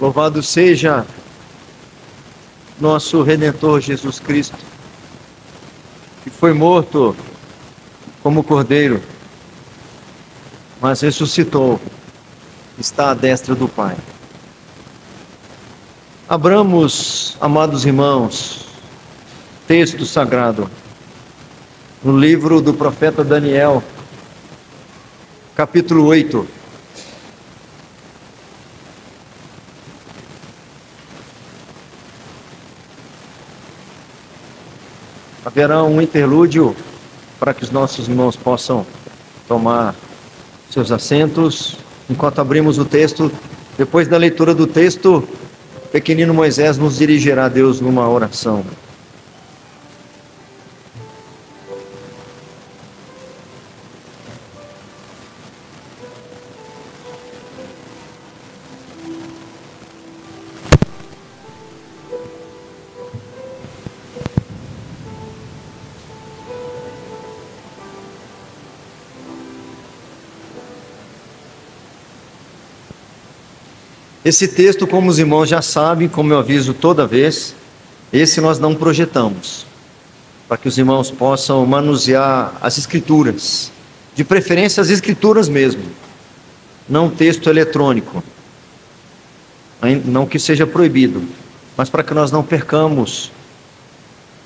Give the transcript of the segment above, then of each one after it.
Louvado seja nosso Redentor Jesus Cristo, que foi morto como cordeiro, mas ressuscitou, está à destra do Pai. Abramos, amados irmãos, texto sagrado, no livro do profeta Daniel, capítulo 8. Haverá um interlúdio para que os nossos irmãos possam tomar seus assentos. Enquanto abrimos o texto, depois da leitura do texto, o pequenino Moisés nos dirigirá a Deus numa oração. Esse texto, como os irmãos já sabem, como eu aviso toda vez, esse nós não projetamos, para que os irmãos possam manusear as escrituras, de preferência as escrituras mesmo, não texto eletrônico, não que seja proibido, mas para que nós não percamos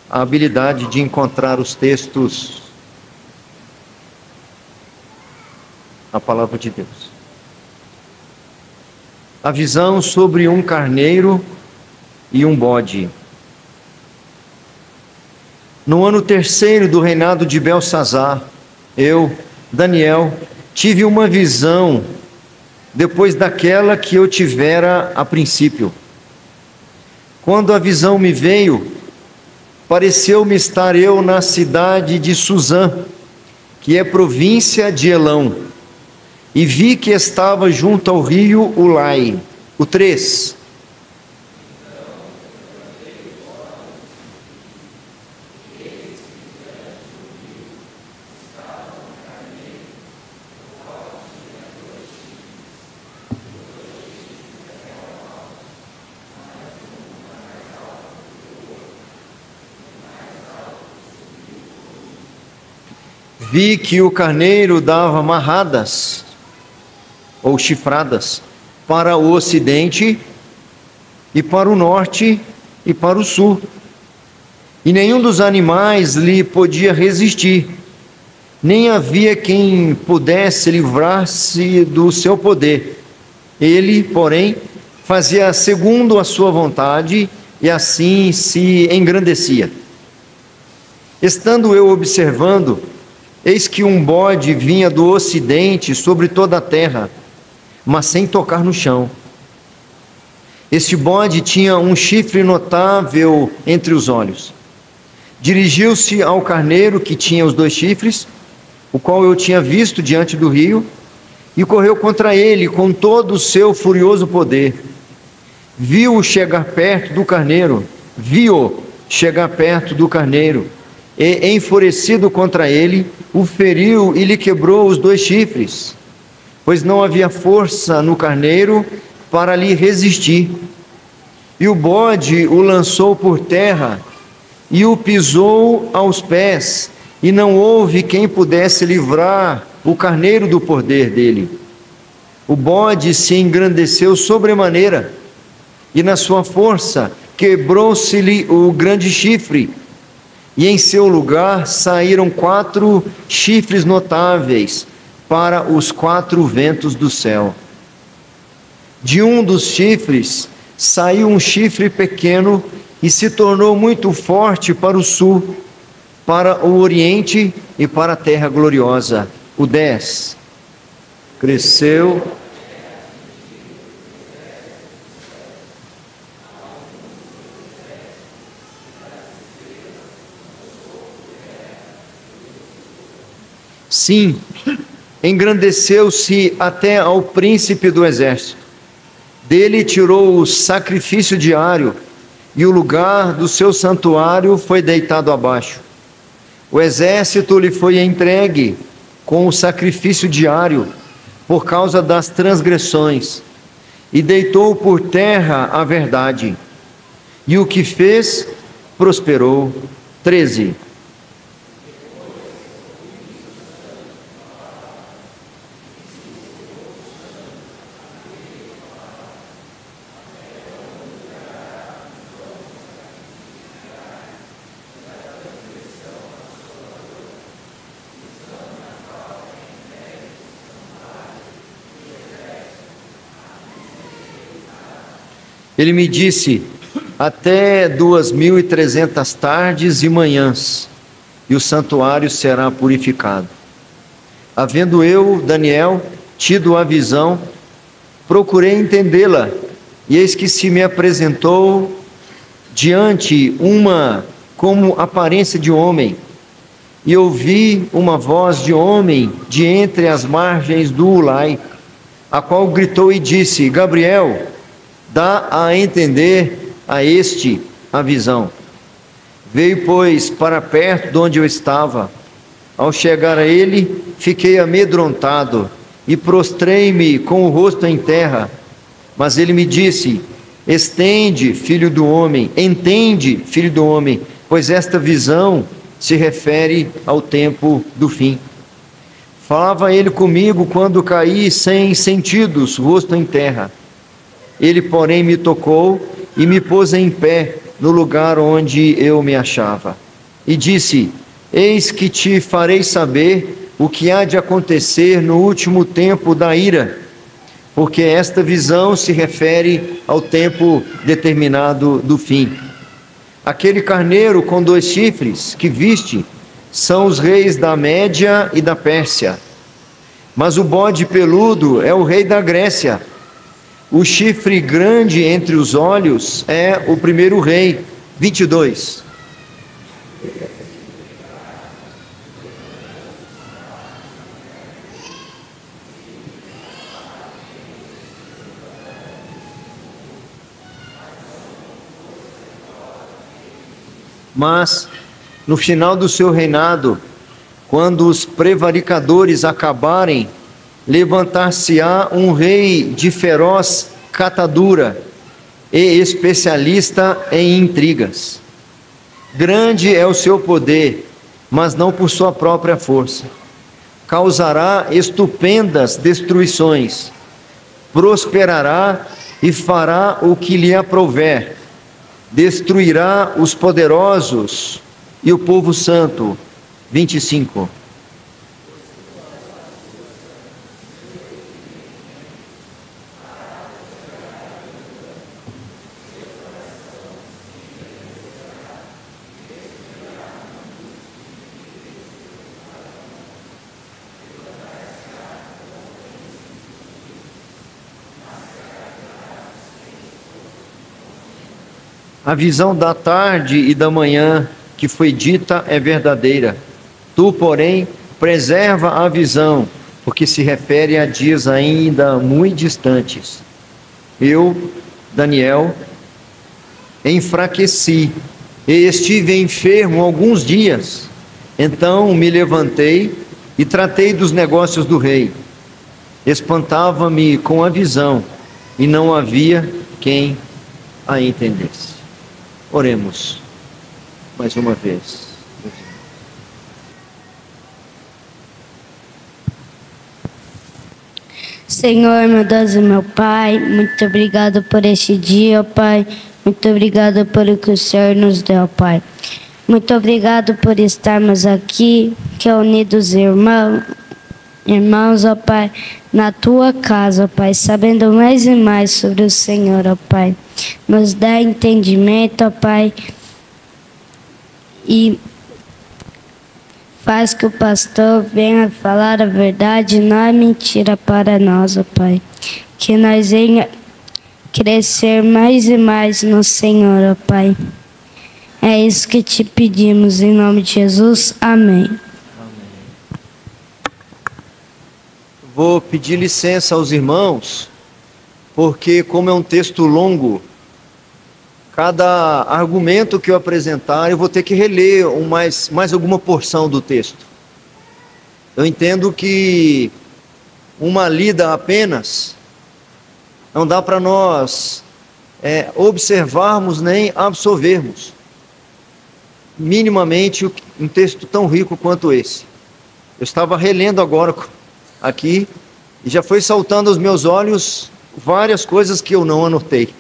a habilidade de encontrar os textos na palavra de Deus. A visão sobre um carneiro e um bode. No ano 3º do reinado de Belsazar, eu, Daniel, tive uma visão depois daquela que eu tivera a princípio. Quando a visão me veio, pareceu-me estar eu na cidade de Suzã, que é província de Elão, e vi que estava junto ao rio Ulai. O 3. Vi que o carneiro dava marradas ou chifradas para o ocidente e para o norte e para o sul, e nenhum dos animais lhe podia resistir, nem havia quem pudesse livrar-se do seu poder. Ele, porém, fazia segundo a sua vontade e assim se engrandecia. Estando eu observando, eis que um bode vinha do ocidente sobre toda a terra, mas sem tocar no chão. Este bode tinha um chifre notável entre os olhos. Dirigiu-se ao carneiro que tinha os 2 chifres, o qual eu tinha visto diante do rio, e correu contra ele com todo o seu furioso poder. Viu-o chegar perto do carneiro, e enfurecido contra ele, o feriu e lhe quebrou os 2 chifres, pois não havia força no carneiro para lhe resistir. E o bode o lançou por terra e o pisou aos pés, e não houve quem pudesse livrar o carneiro do poder dele. O bode se engrandeceu sobremaneira, e na sua força quebrou-se-lhe o grande chifre, e em seu lugar saíram 4 chifres notáveis para os 4 ventos do céu. De um dos chifres saiu um chifre pequeno e se tornou muito forte para o sul, para o oriente e para a terra gloriosa. O 10. Cresceu. Sim, engrandeceu-se até ao príncipe do exército. Dele tirou o sacrifício diário, e o lugar do seu santuário foi deitado abaixo. O exército lhe foi entregue com o sacrifício diário, por causa das transgressões, e deitou por terra a verdade, e o que fez prosperou. 13. Ele me disse: até 2.300 tardes e manhãs, e o santuário será purificado. Havendo eu, Daniel, tido a visão, procurei entendê-la, e eis que se me apresentou diante uma como aparência de homem, e ouvi uma voz de homem de entre as margens do Ulai, a qual gritou e disse: Gabriel, dá a entender a este a visão. Veio, pois, para perto de onde eu estava. Ao chegar a ele, fiquei amedrontado e prostrei-me com o rosto em terra. Mas ele me disse: entende, filho do homem, pois esta visão se refere ao tempo do fim. Falava ele comigo quando caí sem sentidos, rosto em terra. Ele, porém, me tocou e me pôs em pé no lugar onde eu me achava. E disse: eis que te farei saber o que há de acontecer no último tempo da ira, porque esta visão se refere ao tempo determinado do fim. Aquele carneiro com 2 chifres que viste são os reis da Média e da Pérsia, mas o bode peludo é o rei da Grécia. O chifre grande entre os olhos é o primeiro rei. 22. Mas, no final do seu reinado, quando os prevaricadores acabarem, levantar-se-á um rei de feroz catadura e especialista em intrigas. Grande é o seu poder, mas não por sua própria força. Causará estupendas destruições, prosperará e fará o que lhe aprouver. Destruirá os poderosos e o povo santo. 25. A visão da tarde e da manhã que foi dita é verdadeira. Tu, porém, preserva a visão, porque se refere a dias ainda muito distantes. Eu, Daniel, enfraqueci e estive enfermo alguns dias. Então me levantei e tratei dos negócios do rei. Espantava-me com a visão e não havia quem a entendesse. Oremos mais uma vez. Senhor, meu Deus e meu Pai, muito obrigado por este dia, Pai. Muito obrigado por o que o Senhor nos deu, Pai. Muito obrigado por estarmos aqui, reunidos irmãos, ó Pai, na Tua casa, ó Pai, sabendo mais e mais sobre o Senhor, ó Pai. Nos dá entendimento, ó Pai, e faz que o pastor venha falar a verdade, não é mentira para nós, ó Pai. Que nós venha crescer mais e mais no Senhor, ó Pai. É isso que te pedimos, em nome de Jesus. Amém. Vou pedir licença aos irmãos, porque como é um texto longo, cada argumento que eu apresentar, eu vou ter que reler mais alguma porção do texto. Eu entendo que uma lida apenas Não dá para nós observarmos nem absorvermos minimamente um texto tão rico quanto esse. Eu estava relendo agora aqui e já foi saltando aos meus olhos várias coisas que eu não anotei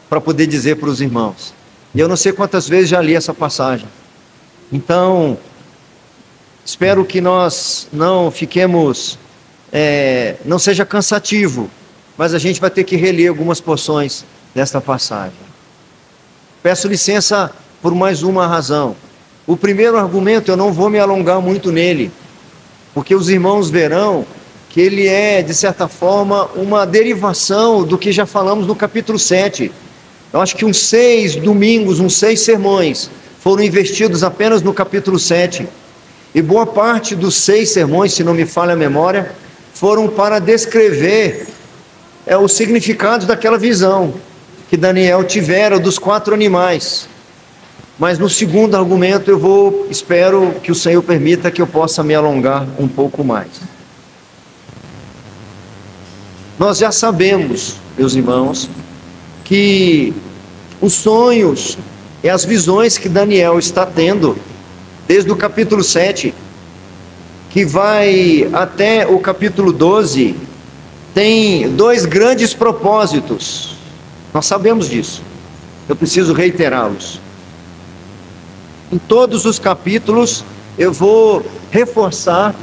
para poder dizer para os irmãos. E eu não sei quantas vezes já li essa passagem. Então, espero que nós não fiquemos, não seja cansativo, mas a gente vai ter que reler algumas porções desta passagem. Peço licença por mais uma razão. O primeiro argumento, eu não vou me alongar muito nele, porque os irmãos verão que ele é, de certa forma, uma derivação do que já falamos no capítulo 7. Eu acho que uns 6 domingos, uns 6 sermões foram investidos apenas no capítulo 7. E boa parte dos 6 sermões, se não me falha a memória, foram para descrever os significados daquela visão que Daniel tivera dos 4 animais. Mas no segundo argumento espero que o Senhor permita que eu possa me alongar um pouco mais. Nós já sabemos, meus irmãos, que os sonhos e as visões que Daniel está tendo, desde o capítulo 7, que vai até o capítulo 12, tem 2 grandes propósitos. Nós sabemos disso. Eu preciso reiterá-los. Em todos os capítulos, eu vou reforçar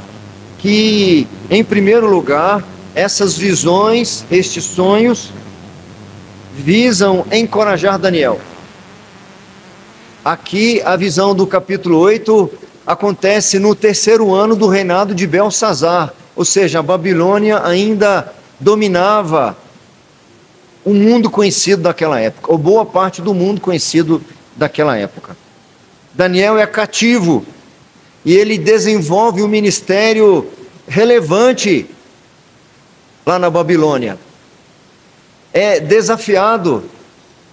que, em primeiro lugar, essas visões, estes sonhos, visam encorajar Daniel. Aqui, a visão do capítulo 8 acontece no 3º ano do reinado de Belsazar, ou seja, a Babilônia ainda dominava o mundo conhecido daquela época, ou boa parte do mundo conhecido daquela época. Daniel é cativo e ele desenvolve um ministério relevante lá na Babilônia. É desafiado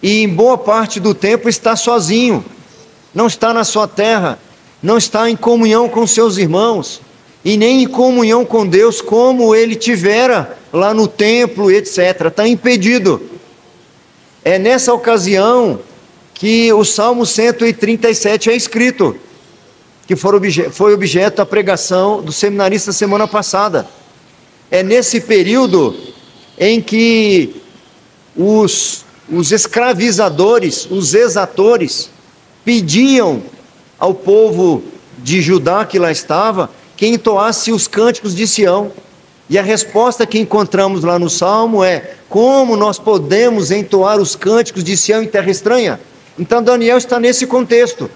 e em boa parte do tempo está sozinho, não está na sua terra, não está em comunhão com seus irmãos e nem em comunhão com Deus como ele tivera lá no templo, etc. Está impedido. É nessa ocasião que o Salmo 137 é escrito, que foi objeto da pregação do seminarista semana passada. É nesse período em que os escravizadores, os exatores, pediam ao povo de Judá que lá estava, que entoasse os cânticos de Sião. E a resposta que encontramos lá no Salmo é: como nós podemos entoar os cânticos de Sião em terra estranha? Então Daniel está nesse contexto,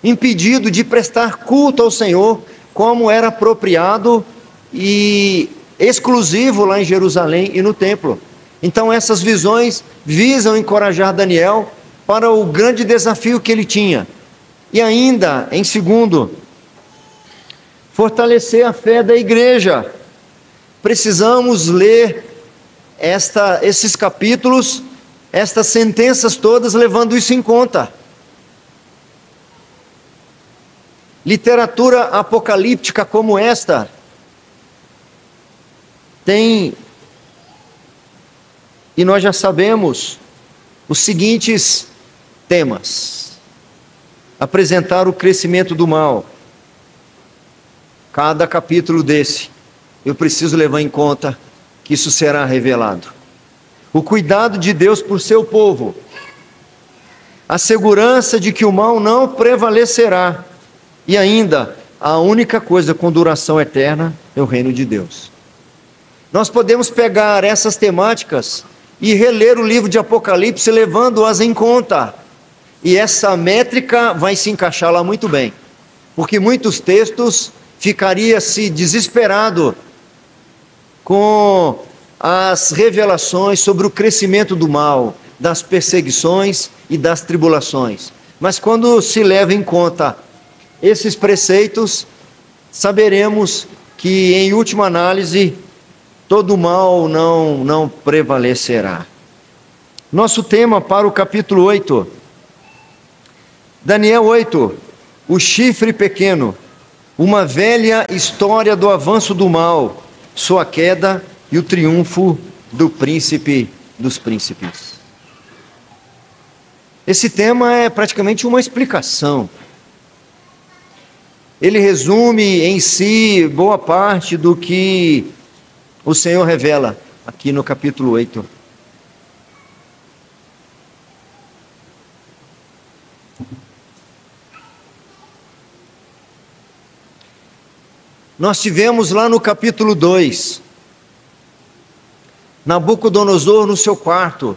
impedido de prestar culto ao Senhor, como era apropriado e exclusivo lá em Jerusalém e no templo. Então essas visões visam encorajar Daniel para o grande desafio que ele tinha. E ainda, em segundo, fortalecer a fé da igreja. Precisamos ler esses capítulos, estas sentenças todas, levando isso em conta. Literatura apocalíptica como esta tem, e nós já sabemos, os seguintes temas: apresentar o crescimento do mal. Cada capítulo desse, eu preciso levar em conta que isso será revelado. O cuidado de Deus por seu povo, a segurança de que o mal não prevalecerá, e ainda, a única coisa com duração eterna é o reino de Deus. Nós podemos pegar essas temáticas e reler o livro de Apocalipse, levando-as em conta, e essa métrica vai se encaixar lá muito bem, porque muitos textos ficaria-se desesperado com as revelações sobre o crescimento do mal, das perseguições e das tribulações. Mas quando se leva em conta esses preceitos, saberemos que, em última análise, todo o mal não prevalecerá. Nosso tema para o capítulo 8, Daniel 8, o chifre pequeno, uma velha história do avanço do mal, sua queda e o triunfo do príncipe dos príncipes. Esse tema é praticamente uma explicação. Ele resume em si boa parte do que o Senhor revela aqui no capítulo 8. Nós tivemos lá no capítulo 2, Nabucodonosor no seu quarto.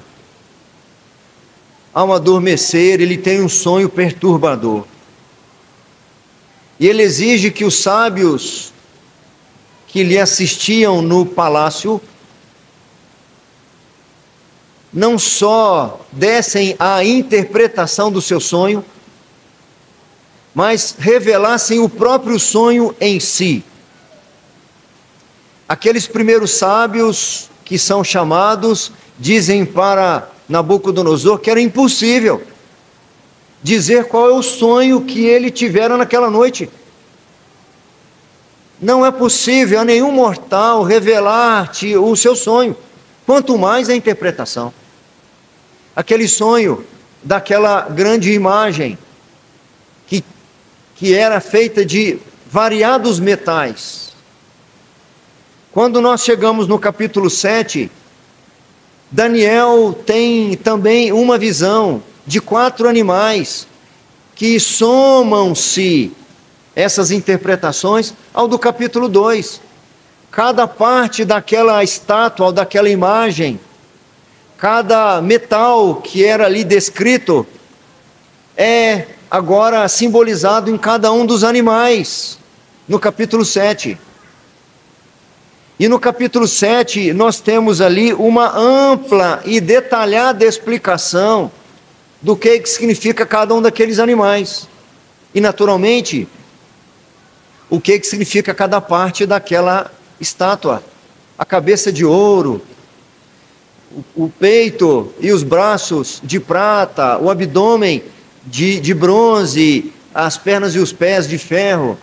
Ao adormecer, ele tem um sonho perturbador. E ele exige que os sábios que lhe assistiam no palácio não só dessem a interpretação do seu sonho, mas revelassem o próprio sonho em si. Aqueles primeiros sábios que são chamados dizem para Nabucodonosor que era impossível dizer qual é o sonho que ele tivera naquela noite. Não é possível a nenhum mortal revelar-te o seu sonho, quanto mais a interpretação. Aquele sonho daquela grande imagem que era feita de variados metais. Quando nós chegamos no capítulo 7, Daniel tem também uma visão de 4 animais que somam-se essas interpretações ao do capítulo 2. Cada parte daquela estátua ou daquela imagem, cada metal que era ali descrito, é agora simbolizado em cada um dos animais, no capítulo 7. E no capítulo 7, nós temos ali uma ampla e detalhada explicação do que significa cada um daqueles animais. E, naturalmente, o que significa cada parte daquela estátua. A cabeça de ouro, o peito e os braços de prata, o abdômen de bronze, as pernas e os pés de ferro.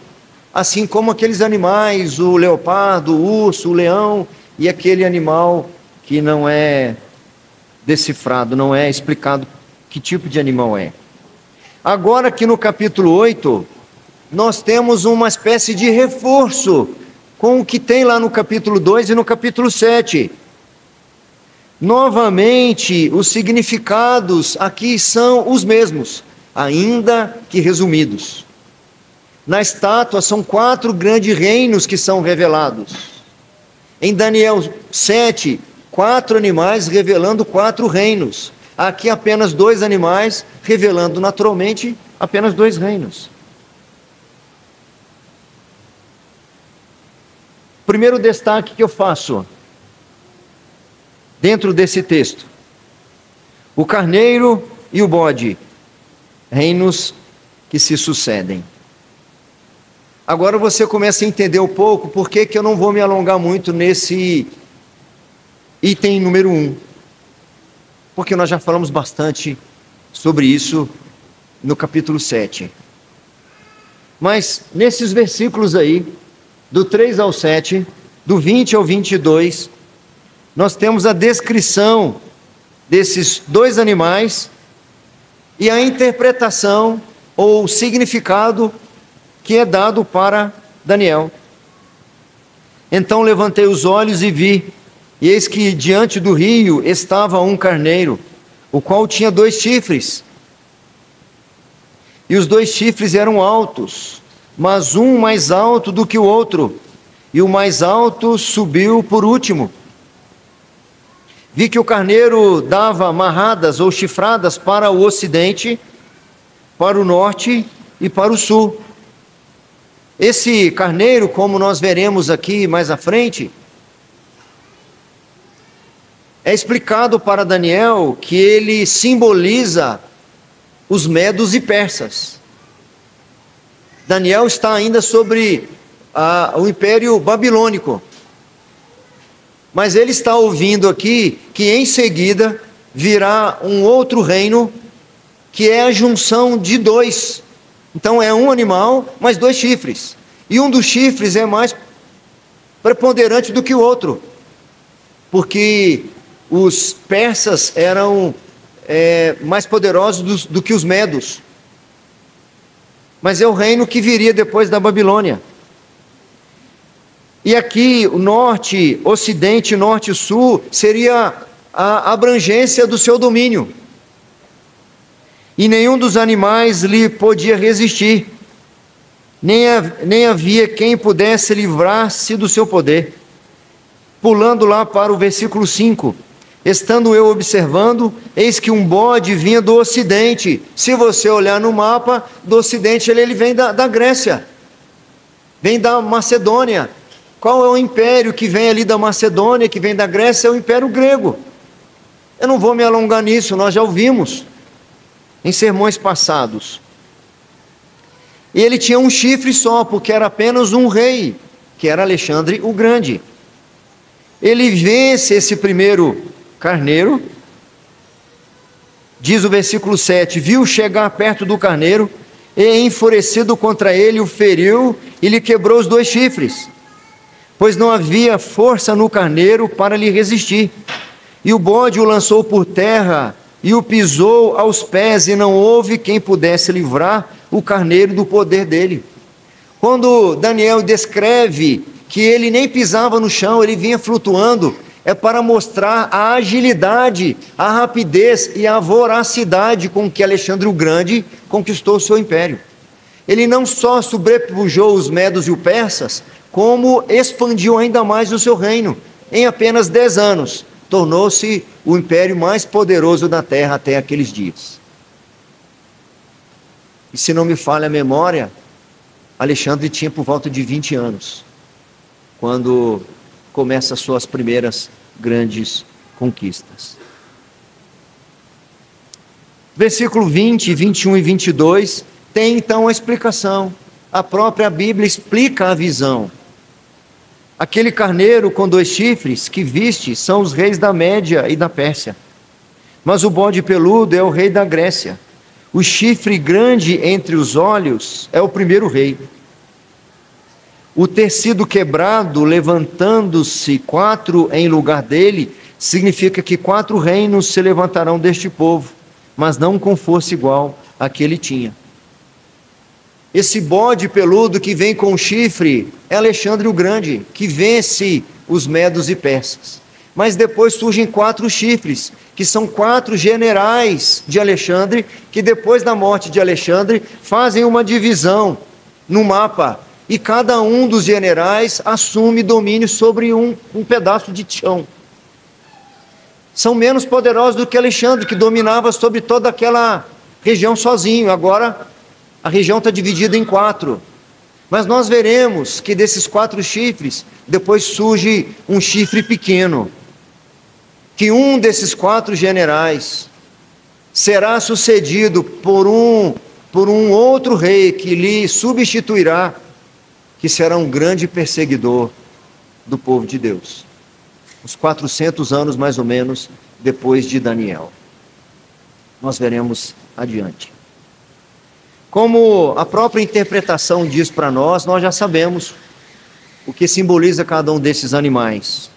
Assim como aqueles animais, o leopardo, o urso, o leão e aquele animal que não é decifrado, não é explicado que tipo de animal é. Agora aqui no capítulo 8, nós temos uma espécie de reforço com o que tem lá no capítulo 2 e no capítulo 7. Novamente, os significados aqui são os mesmos, ainda que resumidos. Na estátua são 4 grandes reinos que são revelados. Em Daniel 7, 4 animais revelando 4 reinos. Aqui apenas 2 animais revelando naturalmente apenas 2 reinos. Primeiro destaque que eu faço dentro desse texto: o carneiro e o bode, reinos que se sucedem. Agora você começa a entender um pouco por que eu não vou me alongar muito nesse item número 1. Porque nós já falamos bastante sobre isso no capítulo 7. Mas nesses versículos aí, do 3 ao 7, do 20 ao 22, nós temos a descrição desses 2 animais e a interpretação ou significado que é dado para Daniel. Então levantei os olhos e vi, e eis que diante do rio estava um carneiro, o qual tinha 2 chifres. E os 2 chifres eram altos, mas um mais alto do que o outro, e o mais alto subiu por último. Vi que o carneiro dava marradas ou chifradas para o ocidente, para o norte e para o sul. Esse carneiro, como nós veremos aqui mais à frente, é explicado para Daniel que ele simboliza os medos e persas. Daniel está ainda sobre o Império Babilônico, mas ele está ouvindo aqui que em seguida virá um outro reino, que é a junção de 2. Então é um animal, mais 2 chifres. E um dos chifres é mais preponderante do que o outro. Porque os persas eram mais poderosos do que os medos. Mas é o reino que viria depois da Babilônia. E aqui, o norte, ocidente, norte e sul, seria a abrangência do seu domínio. E nenhum dos animais lhe podia resistir. Nem havia quem pudesse livrar-se do seu poder. Pulando lá para o versículo 5. Estando eu observando, eis que um bode vinha do ocidente. Se você olhar no mapa, do ocidente ele vem da Grécia. Vem da Macedônia. Qual é o império que vem ali da Macedônia, que vem da Grécia? É o Império Grego. Eu não vou me alongar nisso, nós já ouvimos em sermões passados. E ele tinha um chifre só, porque era apenas um rei, que era Alexandre o Grande. Ele vence esse primeiro carneiro, diz o versículo 7, viu chegar perto do carneiro, e enfurecido contra ele, o feriu e lhe quebrou os 2 chifres, pois não havia força no carneiro para lhe resistir. E o bode o lançou por terra e o pisou aos pés, e não houve quem pudesse livrar o carneiro do poder dele. Quando Daniel descreve que ele nem pisava no chão, ele vinha flutuando, é para mostrar a agilidade, a rapidez e a voracidade com que Alexandre o Grande conquistou o seu império. Ele não só sobrepujou os medos e os persas, como expandiu ainda mais o seu reino. Em apenas 10 anos, tornou-se o império mais poderoso da terra até aqueles dias. E se não me falha a memória, Alexandre tinha por volta de 20 anos, quando começa as suas primeiras grandes conquistas. Versículo 20, 21 e 22 tem então a explicação. A própria Bíblia explica a visão. Aquele carneiro com 2 chifres que viste são os reis da Média e da Pérsia. Mas o bode peludo é o rei da Grécia. O chifre grande entre os olhos é o primeiro rei. O ter sido quebrado, levantando-se 4 em lugar dele, significa que 4 reinos se levantarão deste povo, mas não com força igual a que ele tinha. Esse bode peludo que vem com o chifre é Alexandre o Grande, que vence os medos e persas. Mas depois surgem 4 chifres, que são 4 generais de Alexandre, que depois da morte de Alexandre fazem uma divisão no mapa, e cada um dos generais assume domínio sobre um pedaço de chão. São menos poderosos do que Alexandre, que dominava sobre toda aquela região sozinho. Agora a região está dividida em 4. Mas nós veremos que desses 4 chifres, depois surge um chifre pequeno, que um desses 4 generais será sucedido por um outro rei que lhe substituirá, que será um grande perseguidor do povo de Deus. Uns 400 anos mais ou menos depois de Daniel. Nós veremos adiante. Como a própria interpretação diz para nós já sabemos o que simboliza cada um desses animais.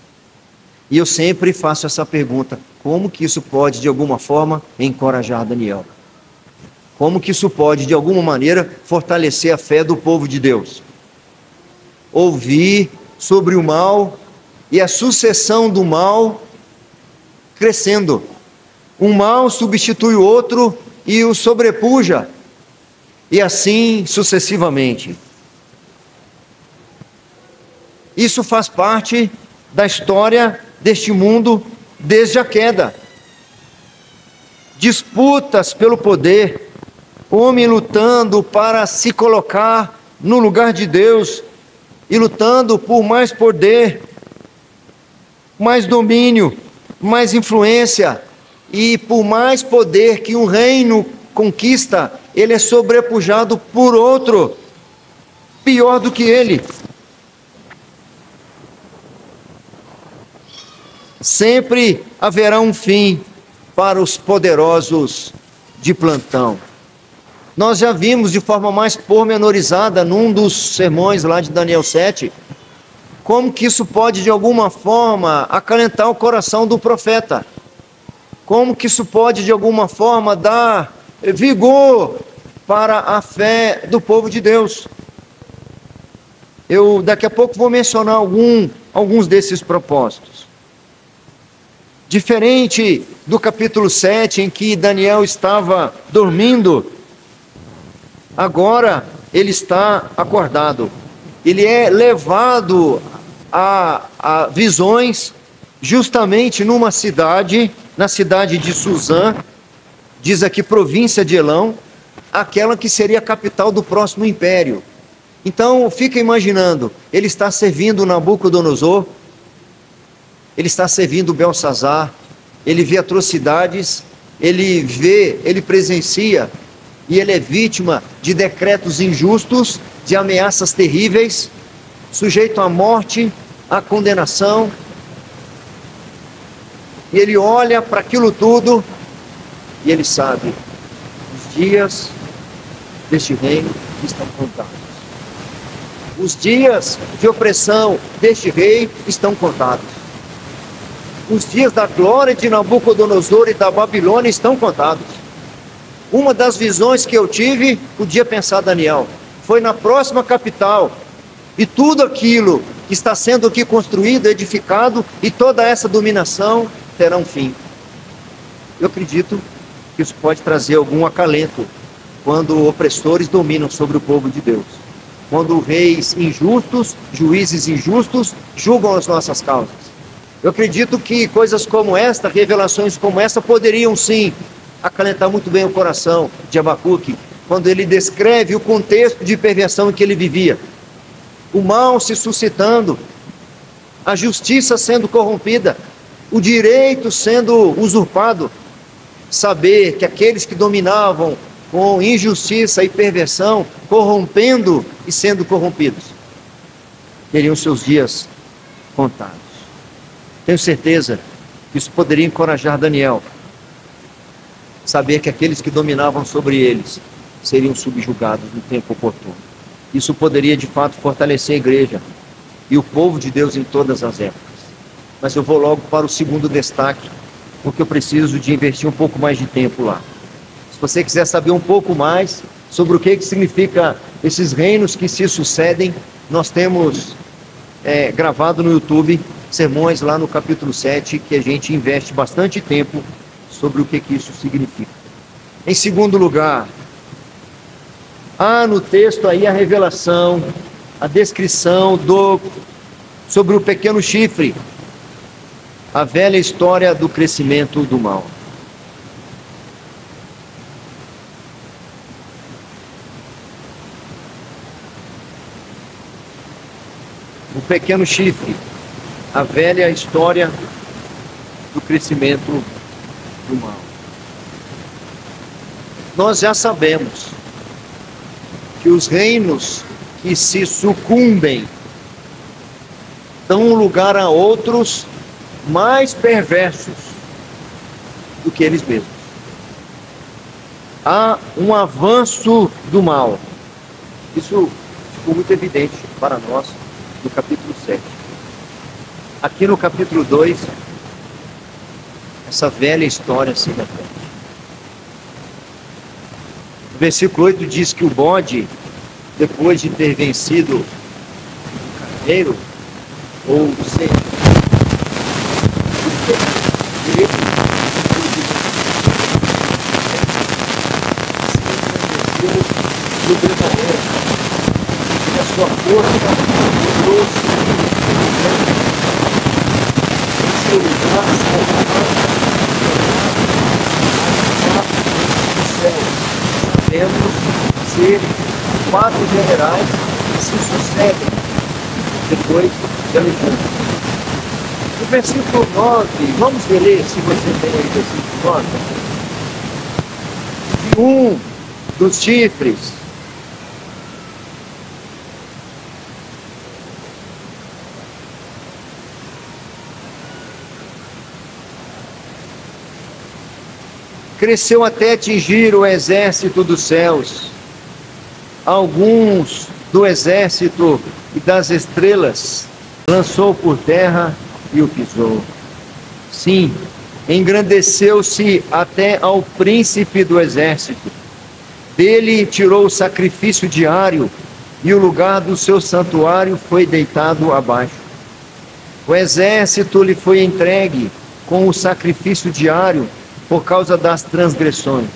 E eu sempre faço essa pergunta: como que isso pode de alguma forma encorajar Daniel? Como que isso pode de alguma maneira fortalecer a fé do povo de Deus? Ouvir sobre o mal e a sucessão do mal crescendo. Um mal substitui o outro e o sobrepuja, e assim sucessivamente. Isso faz parte da história deste mundo desde a queda. Disputas pelo poder, homem lutando para se colocar no lugar de Deus e lutando por mais poder, mais domínio, mais influência, e por mais poder que um reino conquista, ele é sobrepujado por outro, pior do que ele. Sempre haverá um fim para os poderosos de plantão. Nós já vimos de forma mais pormenorizada num dos sermões lá de Daniel 7, como que isso pode de alguma forma acalentar o coração do profeta? Como que isso pode de alguma forma dar vigor para a fé do povo de Deus? Eu daqui a pouco vou mencionar alguns desses propósitos. Diferente do capítulo 7, em que Daniel estava dormindo, agora ele está acordado. Ele é levado a visões justamente numa cidade, na cidade de Suzã, diz aqui província de Elão, aquela que seria a capital do próximo império. Então fica imaginando, ele está servindo Nabucodonosor, ele está servindo Belsazar, ele vê atrocidades, ele presencia e ele é vítima de decretos injustos, de ameaças terríveis, sujeito à morte, à condenação. E ele olha para aquilo tudo e ele sabe, os dias deste reino estão contados. Os dias de opressão deste rei estão contados. Os dias da glória de Nabucodonosor e da Babilônia estão contados. Uma das visões que eu tive, podia pensar Daniel, foi na próxima capital. E tudo aquilo que está sendo aqui construído, edificado, e toda essa dominação terá um fim. Eu acredito que isso pode trazer algum acalento quando opressores dominam sobre o povo de Deus. Quando reis injustos, juízes injustos, julgam as nossas causas. Eu acredito que coisas como esta, revelações como essa, poderiam sim acalentar muito bem o coração de Abacuque, quando ele descreve o contexto de perversão em que ele vivia. O mal se suscitando, a justiça sendo corrompida, o direito sendo usurpado. Saber que aqueles que dominavam com injustiça e perversão, corrompendo e sendo corrompidos, teriam seus dias contados. Tenho certeza que isso poderia encorajar Daniel. Saber que aqueles que dominavam sobre eles seriam subjugados no tempo oportuno. Isso poderia de fato fortalecer a igreja e o povo de Deus em todas as épocas. Mas eu vou logo para o segundo destaque, porque eu preciso de investir um pouco mais de tempo lá. Se você quiser saber um pouco mais sobre o que significa esses reinos que se sucedem, nós temos gravado no YouTube sermões lá no capítulo 7, que a gente investe bastante tempo sobre o que isso significa. Em segundo lugar, há no texto aí a revelação, a descrição sobre o pequeno chifre, a velha história do crescimento do mal. O pequeno chifre, a velha história do crescimento do mal. Nós já sabemos que os reinos que se sucumbem dão lugar a outros mais perversos do que eles mesmos. Há um avanço do mal. Isso ficou muito evidente para nós no capítulo 7. Aqui no capítulo 2, essa velha história se repete. O versículo 8 diz que o bode, depois de ter vencido o carneiro, ou seja, a sua força trouxe em seu lugar do céu. Sabemos ser 4 generais que se sucedem depois de Alexandre. No versículo 9, vamos ler se você tem aí o versículo 9. De um dos chifres, cresceu até atingir o exército dos céus. Alguns do exército e das estrelas lançou por terra e o pisou. Sim, engrandeceu-se até ao príncipe do exército. Dele tirou o sacrifício diário, e o lugar do seu santuário foi deitado abaixo. O exército lhe foi entregue com o sacrifício diário por causa das transgressões,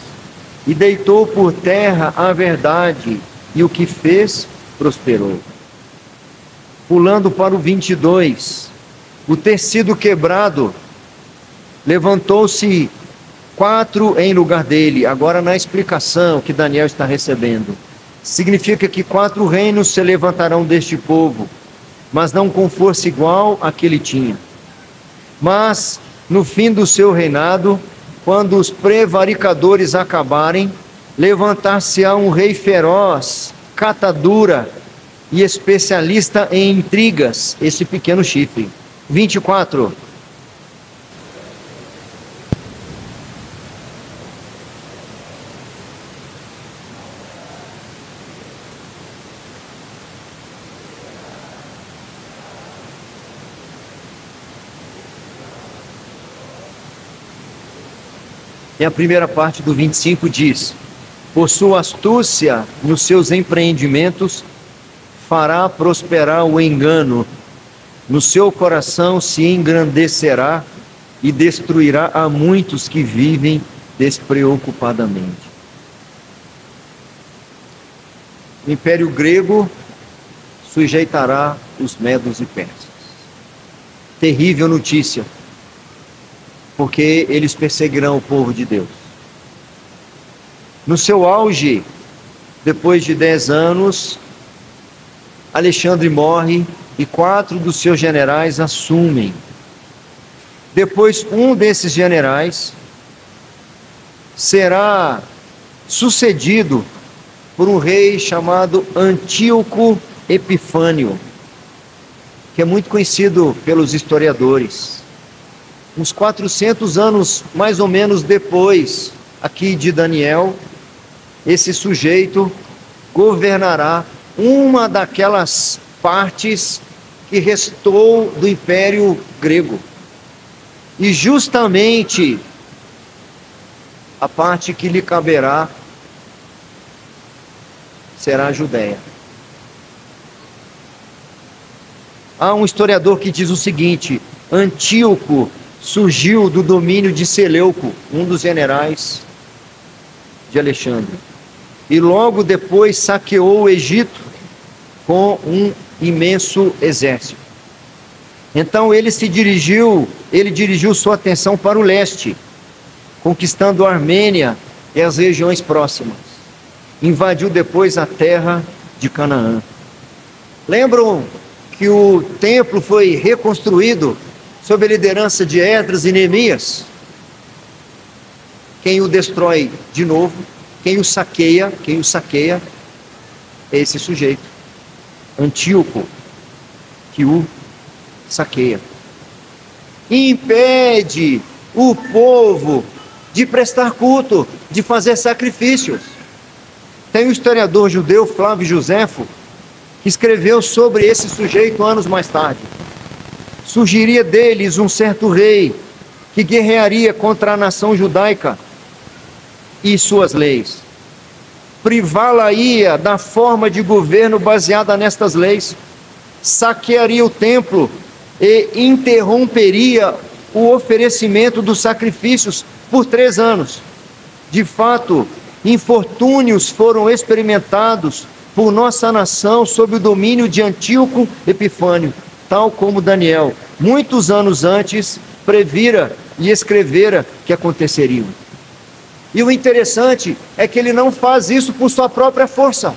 e deitou por terra a verdade, e o que fez prosperou. Pulando para o 22, o tecido quebrado, levantou-se 4 em lugar dele. Agora, na explicação que Daniel está recebendo, significa que 4 reinos se levantarão deste povo, mas não com força igual à que ele tinha. Mas, no fim do seu reinado, quando os prevaricadores acabarem, levantar-se-á um rei feroz, catadura e especialista em intrigas, esse pequeno chifre. 24. E a primeira parte do 25 diz: por sua astúcia nos seus empreendimentos, fará prosperar o engano, no seu coração se engrandecerá e destruirá a muitos que vivem despreocupadamente. O Império Grego sujeitará os medos e persas. Terrível notícia, porque eles perseguirão o povo de Deus. No seu auge, depois de 10 anos, Alexandre morre e 4 dos seus generais assumem. Depois, um desses generais será sucedido por um rei chamado Antíoco Epifânio, que é muito conhecido pelos historiadores. Uns 400 anos, mais ou menos, depois aqui de Daniel, esse sujeito governará uma daquelas partes que restou do Império Grego. E justamente a parte que lhe caberá será a Judéia. Há um historiador que diz o seguinte: Antíoco surgiu do domínio de Seleuco, um dos generais de Alexandre, e logo depois saqueou o Egito com um imenso exército. Então ele dirigiu sua atenção para o leste, conquistando a Armênia e as regiões próximas. Invadiu depois a terra de Canaã. Lembram que o templo foi reconstruído sob a liderança de Esdras e Neemias? Quem o destrói de novo, quem o saqueia é esse sujeito, Antíoco, que o saqueia. E impede o povo de prestar culto, de fazer sacrifícios. Tem um historiador judeu, Flávio Josefo, que escreveu sobre esse sujeito anos mais tarde. Surgiria deles um certo rei que guerrearia contra a nação judaica e suas leis. Privá-la-ia da forma de governo baseada nestas leis, saquearia o templo e interromperia o oferecimento dos sacrifícios por 3 anos. De fato, infortúnios foram experimentados por nossa nação sob o domínio de Antíoco Epifânio, tal como Daniel, muitos anos antes, previra e escrevera que aconteceriam. E o interessante é que ele não faz isso por sua própria força.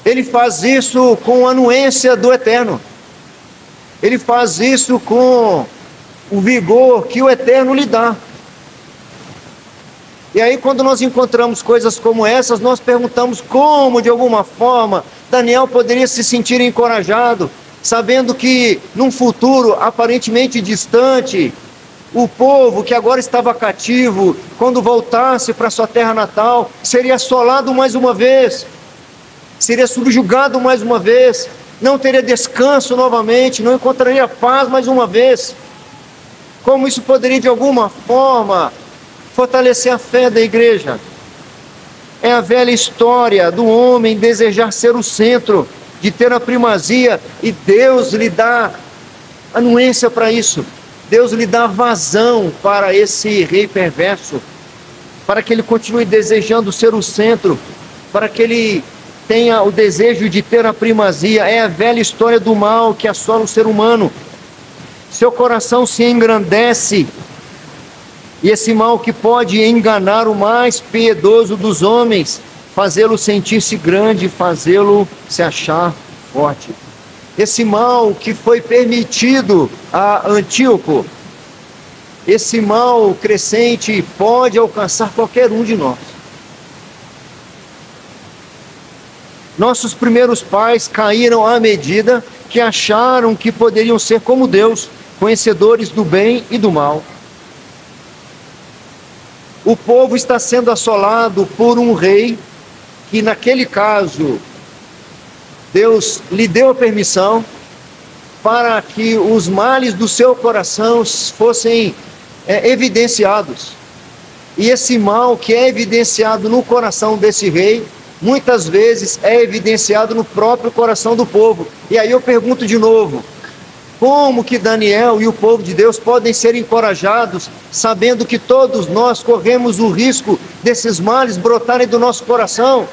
Ele faz isso com a anuência do Eterno. Ele faz isso com o vigor que o Eterno lhe dá. E aí, quando nós encontramos coisas como essas, nós perguntamos como, de alguma forma, Daniel poderia se sentir encorajado, sabendo que, num futuro aparentemente distante, o povo que agora estava cativo, quando voltasse para sua terra natal, seria assolado mais uma vez, seria subjugado mais uma vez, não teria descanso novamente, não encontraria paz mais uma vez. Como isso poderia de alguma forma fortalecer a fé da igreja? É a velha história do homem desejar ser o centro, de ter a primazia, e Deus lhe dá anuência para isso. Deus lhe dá vazão para esse rei perverso, para que ele continue desejando ser o centro, para que ele tenha o desejo de ter a primazia. É a velha história do mal que assola o ser humano. Seu coração se engrandece, e esse mal que pode enganar o mais piedoso dos homens, fazê-lo sentir-se grande, fazê-lo se achar forte. Esse mal que foi permitido a Antíoco, esse mal crescente pode alcançar qualquer um de nós. Nossos primeiros pais caíram à medida que acharam que poderiam ser como Deus, conhecedores do bem e do mal. O povo está sendo assolado por um rei que, naquele caso, Deus lhe deu a permissão para que os males do seu coração fossem evidenciados. E esse mal que é evidenciado no coração desse rei, muitas vezes é evidenciado no próprio coração do povo. E aí eu pergunto de novo, como que Daniel e o povo de Deus podem ser encorajados, sabendo que todos nós corremos o risco desses males brotarem do nosso coração?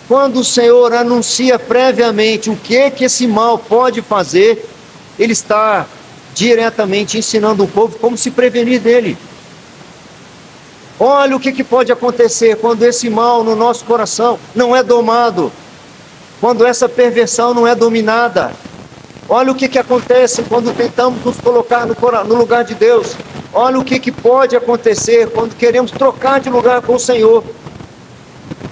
Quando o Senhor anuncia previamente o que esse mal pode fazer, Ele está diretamente ensinando o povo como se prevenir dele. Olha o que pode acontecer quando esse mal no nosso coração não é domado, quando essa perversão não é dominada. Olha o que acontece quando tentamos nos colocar no lugar de Deus. Olha o que pode acontecer quando queremos trocar de lugar com o Senhor,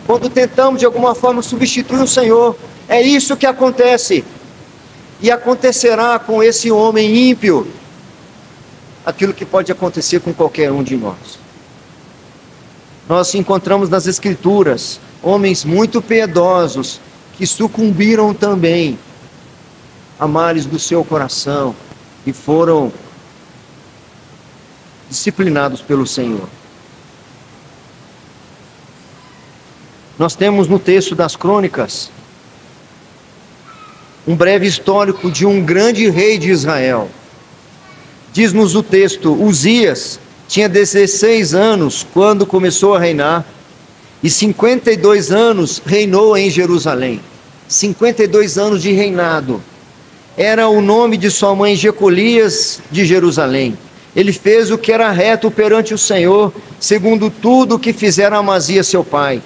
quando tentamos de alguma forma substituir o Senhor. É isso que acontece. E acontecerá com esse homem ímpio aquilo que pode acontecer com qualquer um de nós. Nós encontramos nas Escrituras homens muito piedosos que sucumbiram também a males do seu coração e foram disciplinados pelo Senhor. Nós temos no texto das Crônicas um breve histórico de um grande rei de Israel. Diz-nos o texto: Uzias tinha 16 anos quando começou a reinar, e 52 anos reinou em Jerusalém. 52 anos de reinado. Era o nome de sua mãe Jecolias de Jerusalém. Ele fez o que era reto perante o Senhor, segundo tudo o que fizera Amazias seu pai.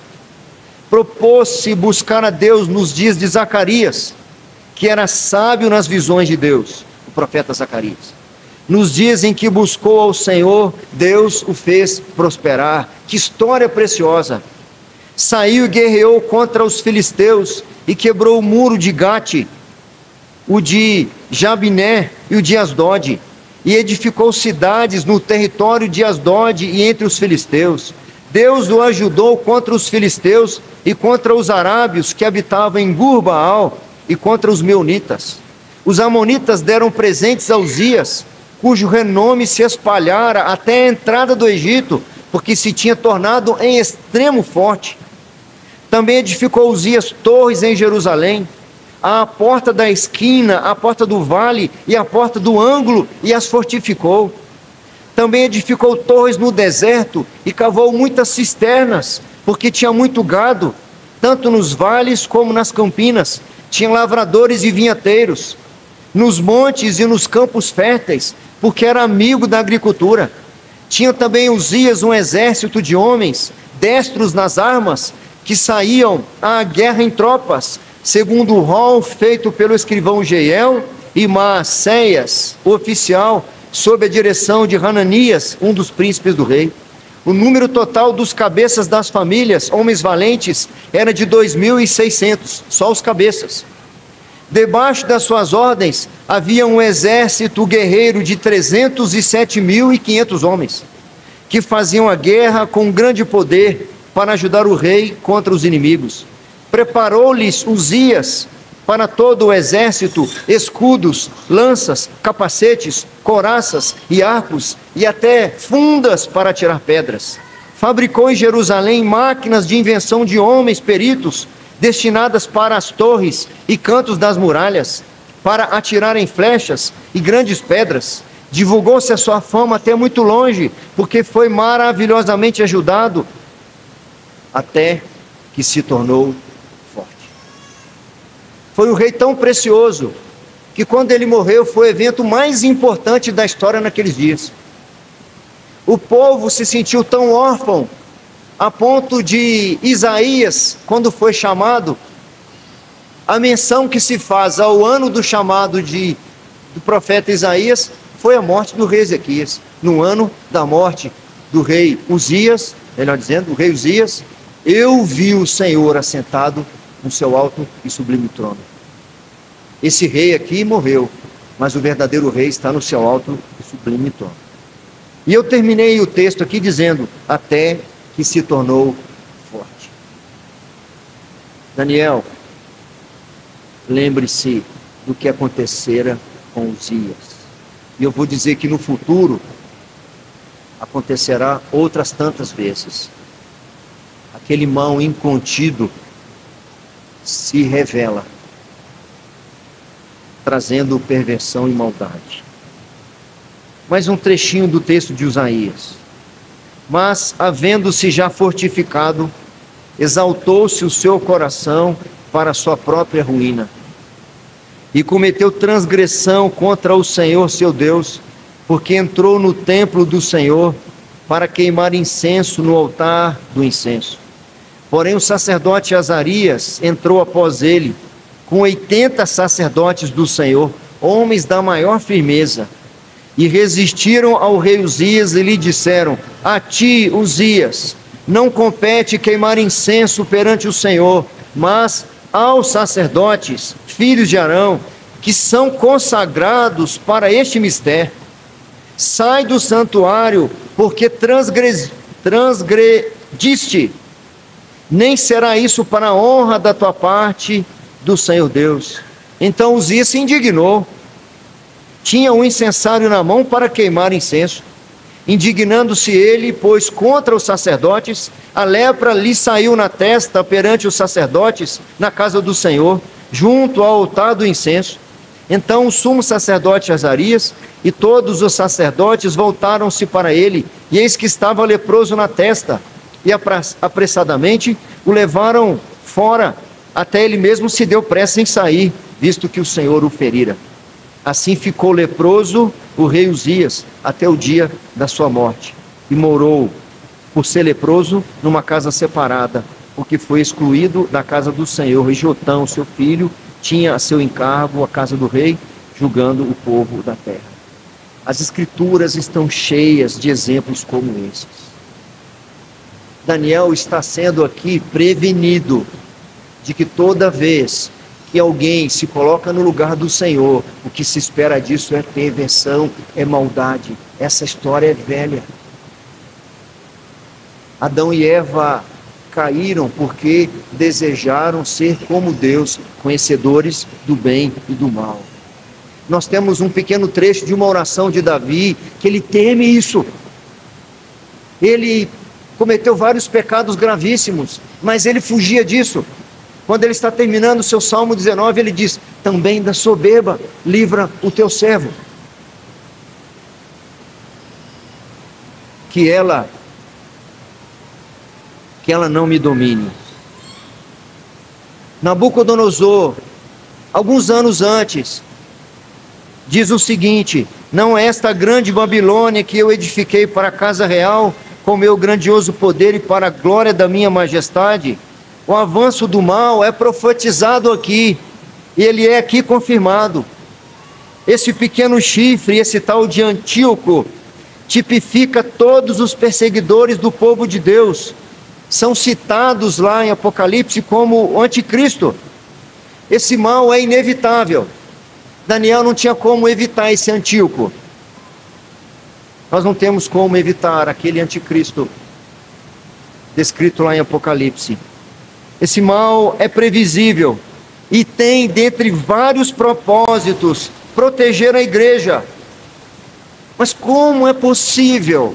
Propôs-se buscar a Deus nos dias de Zacarias, que era sábio nas visões de Deus, o profeta Zacarias. Nos dias em que buscou ao Senhor, Deus o fez prosperar. Que história preciosa! Saiu e guerreou contra os filisteus e quebrou o muro de Gate, o de Jabiné e o de Asdod, e edificou cidades no território de Asdod e entre os filisteus. Deus o ajudou contra os filisteus e contra os arábios que habitavam em Gur-Baal e contra os meunitas. Os amonitas deram presentes a Uzias, cujo renome se espalhara até a entrada do Egito, porque se tinha tornado em extremo forte. Também edificou Uzias torres em Jerusalém, a porta da esquina, a porta do vale e a porta do ângulo, e as fortificou. Também edificou torres no deserto e cavou muitas cisternas, porque tinha muito gado, tanto nos vales como nas campinas. Tinha lavradores e vinhateiros, nos montes e nos campos férteis, porque era amigo da agricultura. Tinha também Uzias um exército de homens, destros nas armas, que saíam à guerra em tropas, segundo o rol feito pelo escrivão Jeiel e Maacéias, o oficial, sob a direção de Hananias, um dos príncipes do rei. O número total dos cabeças das famílias, homens valentes, era de 2.600, só os cabeças. Debaixo das suas ordens havia um exército guerreiro de 307.500 homens, que faziam a guerra com grande poder para ajudar o rei contra os inimigos. Preparou-lhes Uzias para todo o exército escudos, lanças, capacetes, couraças e arcos, e até fundas para atirar pedras. Fabricou em Jerusalém máquinas de invenção de homens peritos, destinadas para as torres e cantos das muralhas, para atirarem flechas e grandes pedras. Divulgou-se a sua fama até muito longe, porque foi maravilhosamente ajudado, até que se tornou forte. Foi um rei tão precioso, que quando ele morreu foi o evento mais importante da história naqueles dias. O povo se sentiu tão órfão, a ponto de Isaías, quando foi chamado, a menção que se faz ao ano do chamado do profeta Isaías, foi a morte do rei Ezequias. No ano da morte do rei Uzias, melhor dizendo, o rei Uzias, eu vi o Senhor assentado no seu alto e sublime trono. Esse rei aqui morreu, mas o verdadeiro rei está no seu alto e sublime trono. E eu terminei o texto aqui dizendo, até que se tornou forte. Daniel, lembre-se do que acontecera com Uzias. E eu vou dizer que no futuro acontecerá outras tantas vezes. Aquele mal incontido se revela, trazendo perversão e maldade. Mais um trechinho do texto de Isaías. Mas, havendo-se já fortificado, exaltou-se o seu coração para a sua própria ruína, e cometeu transgressão contra o Senhor seu Deus, porque entrou no templo do Senhor para queimar incenso no altar do incenso. Porém o sacerdote Azarias entrou após ele, com 80 sacerdotes do Senhor, homens da maior firmeza, e resistiram ao rei Uzias e lhe disseram, a ti, Uzias, não compete queimar incenso perante o Senhor, mas aos sacerdotes, filhos de Arão, que são consagrados para este mistério. Sai do santuário, porque transgrediste, nem será isso para a honra da tua parte do Senhor Deus. Então Uzias se indignou, tinha um incensário na mão para queimar incenso. Indignando-se ele, pois contra os sacerdotes, a lepra lhe saiu na testa perante os sacerdotes, na casa do Senhor, junto ao altar do incenso. Então o sumo sacerdote Azarias e todos os sacerdotes voltaram-se para ele, e eis que estava leproso na testa, e apressadamente o levaram fora, até ele mesmo se deu pressa em sair, visto que o Senhor o ferira. Assim ficou leproso o rei Uzias até o dia da sua morte, e morou, por ser leproso, numa casa separada, porque foi excluído da casa do Senhor. E Jotão, seu filho, tinha a seu encargo a casa do rei, julgando o povo da terra. As escrituras estão cheias de exemplos como esses. Daniel está sendo aqui prevenido de que toda vez que alguém se coloca no lugar do Senhor, o que se espera disso é perversão, é maldade. Essa história é velha. Adão e Eva caíram porque desejaram ser como Deus, conhecedores do bem e do mal. Nós temos um pequeno trecho de uma oração de Davi, que ele teme isso. Ele cometeu vários pecados gravíssimos, mas ele fugia disso. Quando ele está terminando o seu Salmo 19, ele diz, também da soberba livra o teu servo. Que ela não me domine. Nabucodonosor, alguns anos antes, diz o seguinte, não é esta grande Babilônia que eu edifiquei para a casa real, com meu grandioso poder e para a glória da minha majestade? O avanço do mal é profetizado aqui, e ele é aqui confirmado. Esse pequeno chifre, esse tal de Antíoco, tipifica todos os perseguidores do povo de Deus. São citados lá em Apocalipse como o anticristo. Esse mal é inevitável. Daniel não tinha como evitar esse Antíoco. Nós não temos como evitar aquele anticristo descrito lá em Apocalipse. Esse mal é previsível, e tem, dentre vários propósitos, proteger a igreja. Mas como é possível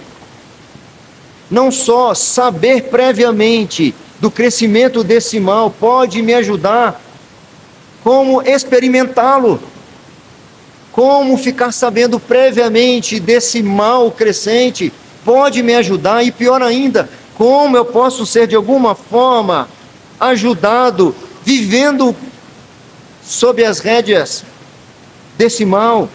não só saber previamente do crescimento desse mal pode me ajudar, como experimentá-lo? Como ficar sabendo previamente desse mal crescente pode me ajudar? E pior ainda, como eu posso ser de alguma forma ajudado, vivendo sob as rédeas desse mal?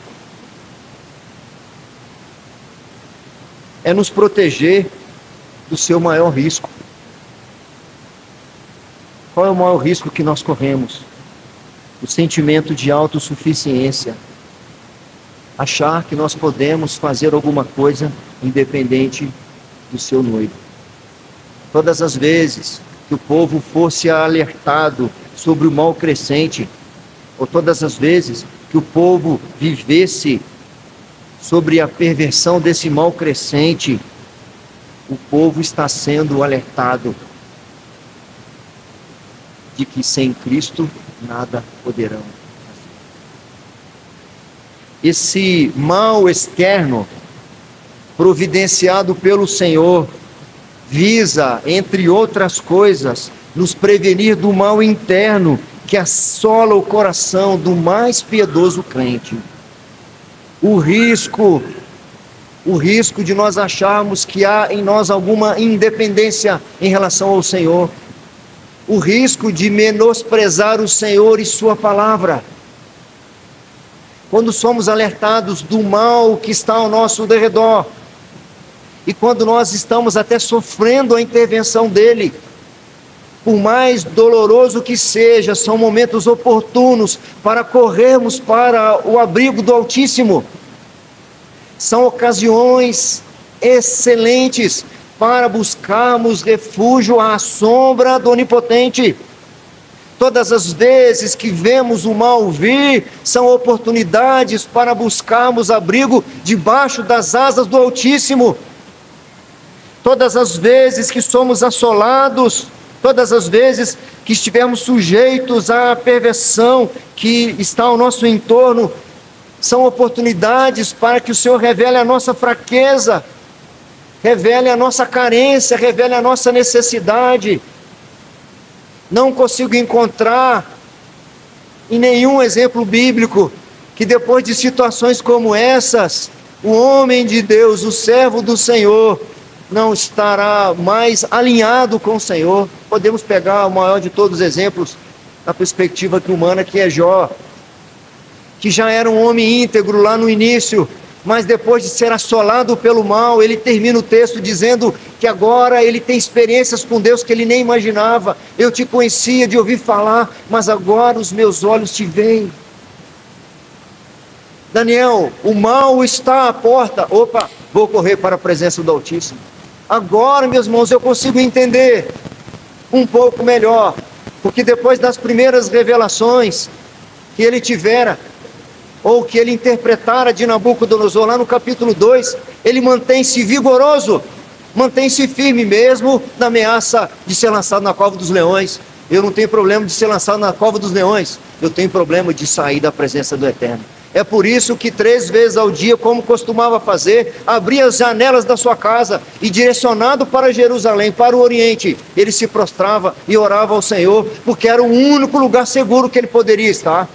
É nos proteger do seu maior risco. Qual é o maior risco que nós corremos? O sentimento de autossuficiência. Achar que nós podemos fazer alguma coisa independente do seu noivo. Todas as vezes que o povo fosse alertado sobre o mal crescente, ou todas as vezes que o povo vivesse sobre a perversão desse mal crescente, o povo está sendo alertado de que sem Cristo nada poderão. Esse mal externo, providenciado pelo Senhor, visa, entre outras coisas, nos prevenir do mal interno que assola o coração do mais piedoso crente. O risco de nós acharmos que há em nós alguma independência em relação ao Senhor. O risco de menosprezar o Senhor e sua palavra. Quando somos alertados do mal que está ao nosso derredor, e quando nós estamos até sofrendo a intervenção dele, por mais doloroso que seja, são momentos oportunos para corrermos para o abrigo do Altíssimo. São ocasiões excelentes para buscarmos refúgio à sombra do Onipotente. Todas as vezes que vemos o mal vir, são oportunidades para buscarmos abrigo debaixo das asas do Altíssimo. Todas as vezes que somos assolados, todas as vezes que estivermos sujeitos à perversão que está ao nosso entorno, são oportunidades para que o Senhor revele a nossa fraqueza, revele a nossa carência, revele a nossa necessidade. Não consigo encontrar em nenhum exemplo bíblico que depois de situações como essas, o homem de Deus, o servo do Senhor, não estará mais alinhado com o Senhor. Podemos pegar o maior de todos os exemplos, na perspectiva humana, que é Jó, que já era um homem íntegro lá no início, mas depois de ser assolado pelo mal, ele termina o texto dizendo que agora ele tem experiências com Deus que ele nem imaginava. Eu te conhecia de ouvir falar, mas agora os meus olhos te veem. Daniel, o mal está à porta. Opa, vou correr para a presença do Altíssimo. Agora, meus irmãos, eu consigo entender um pouco melhor, porque depois das primeiras revelações que ele tivera, ou que ele interpretara de Nabucodonosor, lá no capítulo 2, ele mantém-se vigoroso, mantém-se firme mesmo na ameaça de ser lançado na cova dos leões. Eu não tenho problema de ser lançado na cova dos leões, eu tenho problema de sair da presença do Eterno. É por isso que 3 vezes ao dia, como costumava fazer, abria as janelas da sua casa e, direcionado para Jerusalém, para o Oriente, ele se prostrava e orava ao Senhor, porque era o único lugar seguro que ele poderia estar.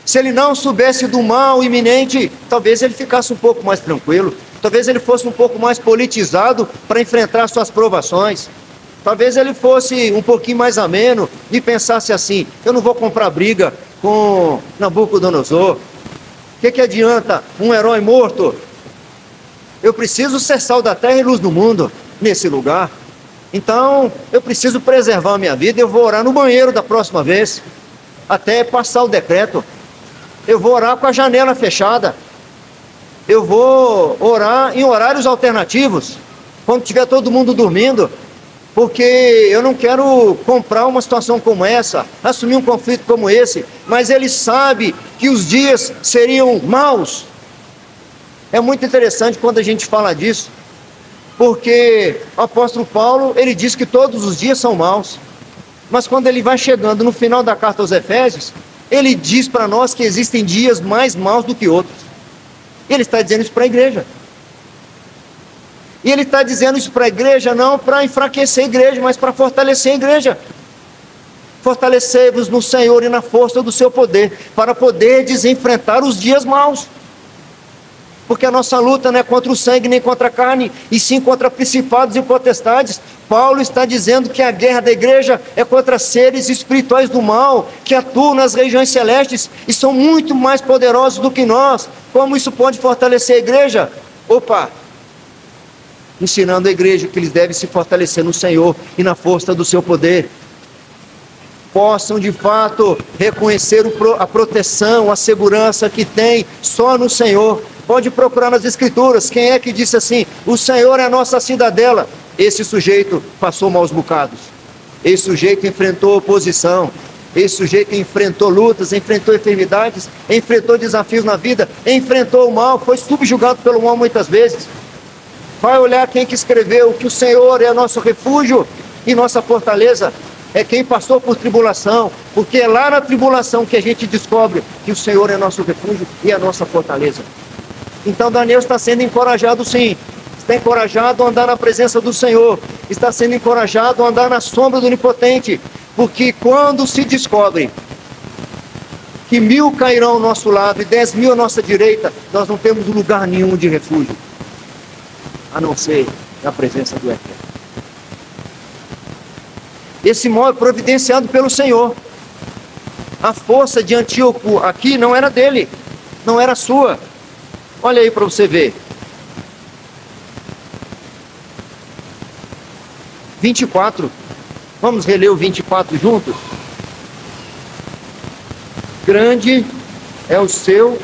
Se ele não soubesse do mal iminente, talvez ele ficasse um pouco mais tranquilo, talvez ele fosse um pouco mais politizado para enfrentar suas provações, talvez ele fosse um pouquinho mais ameno e pensasse assim: eu não vou comprar briga com Nabucodonosor, o que adianta um herói morto? Eu preciso ser sal da terra e luz do mundo nesse lugar, então eu preciso preservar a minha vida. Eu vou orar no banheiro da próxima vez, até passar o decreto. Eu vou orar com a janela fechada. Eu vou orar em horários alternativos, quando tiver todo mundo dormindo, porque eu não quero comprar uma situação como essa, assumir um conflito como esse. Mas ele sabe que os dias seriam maus. É muito interessante quando a gente fala disso, porque o apóstolo Paulo, ele diz que todos os dias são maus. Mas quando ele vai chegando no final da carta aos Efésios, ele diz para nós que existem dias mais maus do que outros. Ele está dizendo isso para a igreja. E ele está dizendo isso para a igreja não para enfraquecer a igreja, mas para fortalecer a igreja. Fortalecei-vos no Senhor e na força do seu poder, para poderdes enfrentar os dias maus. Porque a nossa luta não é contra o sangue nem contra a carne, e sim contra principados e potestades. Paulo está dizendo que a guerra da igreja é contra seres espirituais do mal, que atuam nas regiões celestes e são muito mais poderosos do que nós. Como isso pode fortalecer a igreja? Ensinando a igreja que eles devem se fortalecer no Senhor e na força do seu poder. Possam de fato reconhecer a proteção, a segurança que tem só no Senhor. Pode procurar nas Escrituras, quem é que disse assim: o Senhor é a nossa cidadela. Esse sujeito passou maus bocados, esse sujeito enfrentou oposição, esse sujeito enfrentou lutas, enfrentou enfermidades, enfrentou desafios na vida, enfrentou o mal, foi subjugado pelo mal muitas vezes. Vai olhar quem que escreveu que o Senhor é nosso refúgio e nossa fortaleza. É quem passou por tribulação, porque é lá na tribulação que a gente descobre que o Senhor é nosso refúgio e a nossa fortaleza. Então Daniel está sendo encorajado sim, está encorajado a andar na presença do Senhor, está sendo encorajado a andar na sombra do Onipotente, porque quando se descobre que 1000 cairão ao nosso lado e 10.000 à nossa direita, nós não temos lugar nenhum de refúgio, a não ser na presença do Eterno. Esse mal é providenciado pelo Senhor. A força de Antíoco aqui não era dele, não era sua. Olha aí para você ver. 24. Vamos reler o 24 juntos? Grande é o seu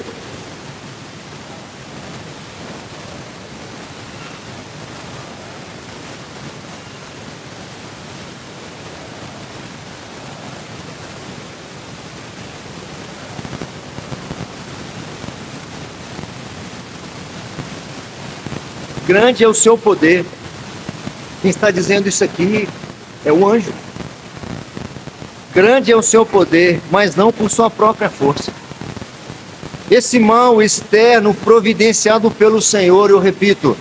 grande é o seu poder. Quem está dizendo isso aqui é o anjo. Grande é o seu poder, mas não por sua própria força. Esse mal externo providenciado pelo Senhor, eu repito,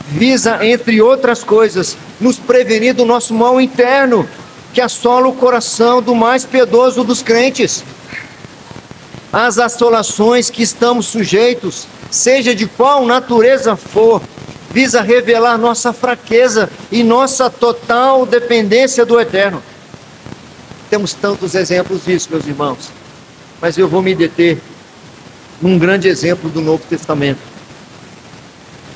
visa, entre outras coisas, nos prevenir do nosso mal interno, que assola o coração do mais piedoso dos crentes. As assolações que estamos sujeitos, seja de qual natureza for, visa revelar nossa fraqueza e nossa total dependência do Eterno. Temos tantos exemplos disso, meus irmãos, mas eu vou me deter num grande exemplo do Novo Testamento: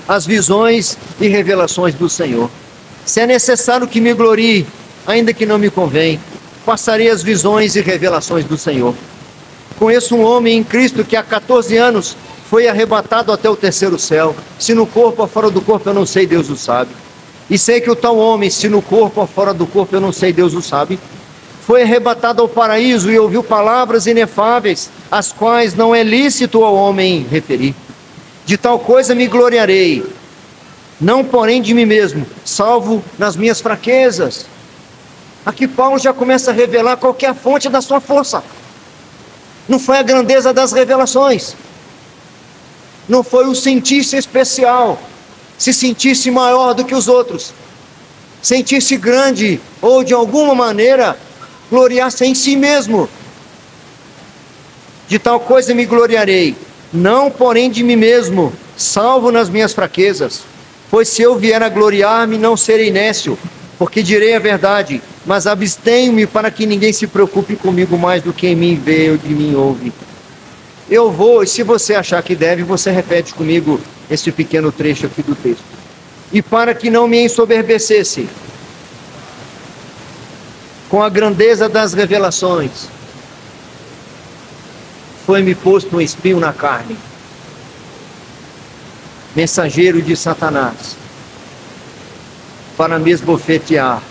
as visões e revelações do Senhor. Se é necessário que me glorie, ainda que não me convém, passarei as visões e revelações do Senhor. Conheço um homem em Cristo que há 14 anos foi arrebatado até o terceiro céu. Se no corpo ou fora do corpo eu não sei, Deus o sabe. E sei que o tal homem, se no corpo ou fora do corpo eu não sei, Deus o sabe, foi arrebatado ao paraíso e ouviu palavras inefáveis, as quais não é lícito ao homem referir. De tal coisa me gloriarei, não porém de mim mesmo, salvo nas minhas fraquezas. Aqui Paulo já começa a revelar qual que é a fonte da sua força. Não foi a grandeza das revelações, não foi o sentir-se especial, se sentisse maior do que os outros, sentir-se grande ou de alguma maneira gloriar-se em si mesmo. De tal coisa me gloriarei, não porém de mim mesmo, salvo nas minhas fraquezas. Pois se eu vier a gloriar-me, não serei nécio, porque direi a verdade, mas abstenho-me para que ninguém se preocupe comigo mais do que em mim vê ou de mim ouve. Eu vou, e se você achar que deve, você repete comigo esse pequeno trecho aqui do texto. E para que não me ensoberbecesse com a grandeza das revelações, foi-me posto um espinho na carne, mensageiro de Satanás, para me esbofetear,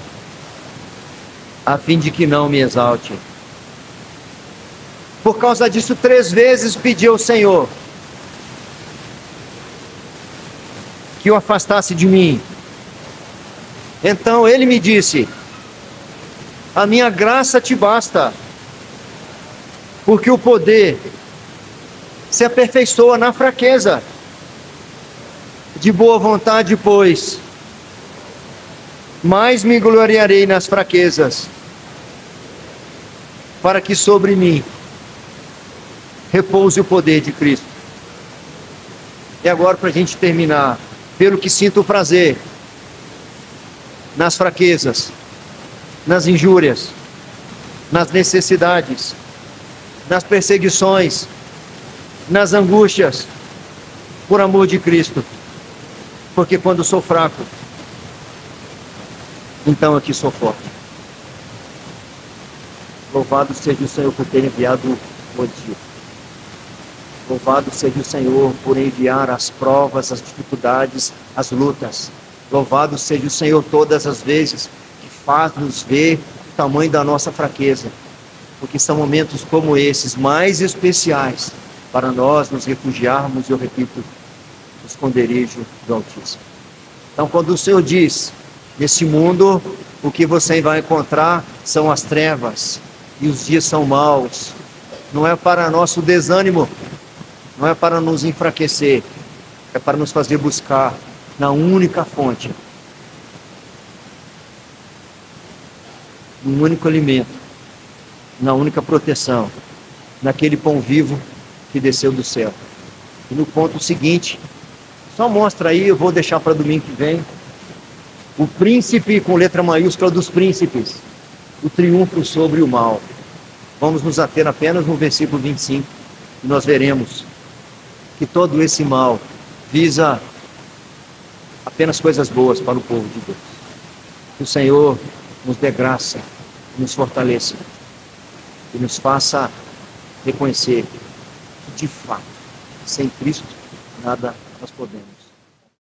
a fim de que não me exalte. Por causa disso, 3 vezes pedi ao Senhor que o afastasse de mim. Então ele me disse: a minha graça te basta, porque o poder se aperfeiçoa na fraqueza. De boa vontade, pois, mais me gloriarei nas fraquezas, para que sobre mim repouse o poder de Cristo. E agora, para a gente terminar, pelo que sinto prazer nas fraquezas, nas injúrias, nas necessidades, nas perseguições, nas angústias, por amor de Cristo. Porque quando sou fraco, então aqui sou forte. Louvado seja o Senhor por ter enviado o dia. Louvado seja o Senhor por enviar as provas, as dificuldades, as lutas. Louvado seja o Senhor todas as vezes que faz-nos ver o tamanho da nossa fraqueza. Porque são momentos como esses, mais especiais, para nós nos refugiarmos, eu repito, no esconderijo do Altíssimo. Então, quando o Senhor diz, nesse mundo, o que você vai encontrar são as trevas, e os dias são maus, não é para nosso desânimo, não é para nos enfraquecer, é para nos fazer buscar na única fonte, no único alimento, na única proteção, naquele pão vivo que desceu do céu. E no ponto seguinte, só mostra aí, eu vou deixar para domingo que vem, o príncipe com letra maiúscula dos príncipes, o triunfo sobre o mal. Vamos nos ater apenas no versículo 25, e nós veremos que todo esse mal visa apenas coisas boas para o povo de Deus. Que o Senhor nos dê graça, nos fortaleça e nos faça reconhecer que, de fato, sem Cristo, nada nós podemos.